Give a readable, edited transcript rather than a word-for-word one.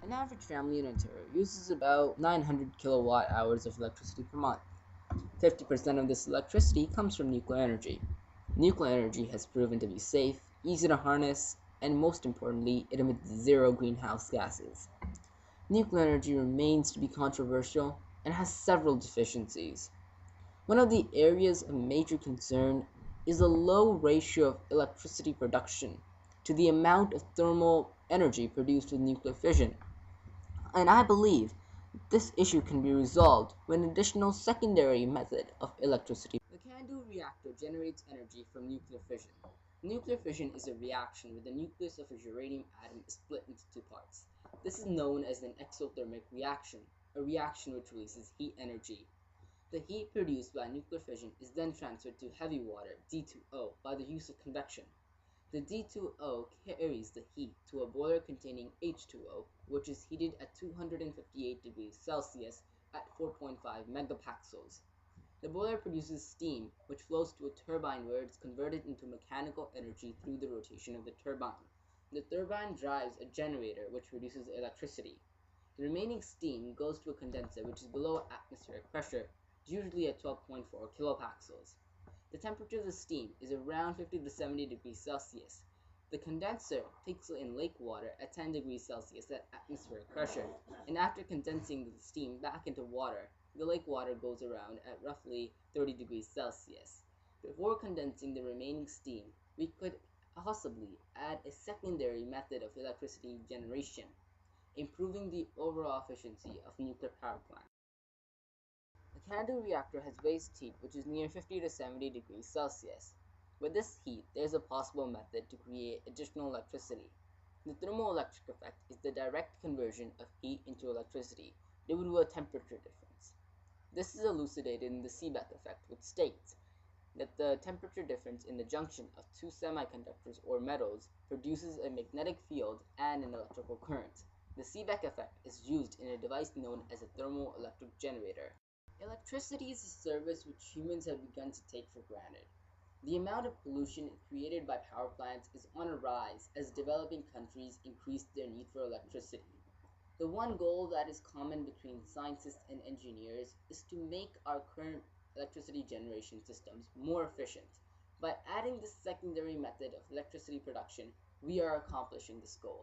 An average family in Ontario uses about 900 kilowatt hours of electricity per month. 50% of this electricity comes from nuclear energy. Nuclear energy has proven to be safe, easy to harness, and most importantly, it emits zero greenhouse gases. Nuclear energy remains to be controversial and has several deficiencies. One of the areas of major concern is the low ratio of electricity production to the amount of thermal energy produced with nuclear fission, and I believe this issue can be resolved with an additional secondary method of electricity. The CANDU reactor generates energy from nuclear fission. Nuclear fission is a reaction where the nucleus of a uranium atom is split into two parts. This is known as an exothermic reaction, a reaction which releases heat energy. The heat produced by nuclear fission is then transferred to heavy water, D2O, by the use of convection. The D2O carries the heat to a boiler containing H2O, which is heated at 258 degrees Celsius at 4.5 megapascals. The boiler produces steam, which flows to a turbine where it is converted into mechanical energy through the rotation of the turbine. The turbine drives a generator, which produces electricity. The remaining steam goes to a condenser, which is below atmospheric pressure, usually at 12.4 kilopascals. The temperature of the steam is around 50 to 70 degrees Celsius. The condenser takes in lake water at 10 degrees Celsius at atmospheric pressure, and after condensing the steam back into water, the lake water goes around at roughly 30 degrees Celsius. Before condensing the remaining steam, we could possibly add a secondary method of electricity generation, improving the overall efficiency of nuclear power plants. The CANDU reactor has waste heat which is near 50 to 70 degrees Celsius. With this heat, there is a possible method to create additional electricity. The thermoelectric effect is the direct conversion of heat into electricity due to a temperature difference. This is elucidated in the Seebeck effect, which states that the temperature difference in the junction of two semiconductors or metals produces a magnetic field and an electrical current. The Seebeck effect is used in a device known as a thermoelectric generator. Electricity is a service which humans have begun to take for granted. The amount of pollution created by power plants is on a rise as developing countries increase their need for electricity. The one goal that is common between scientists and engineers is to make our current electricity generation systems more efficient. By adding this secondary method of electricity production, we are accomplishing this goal.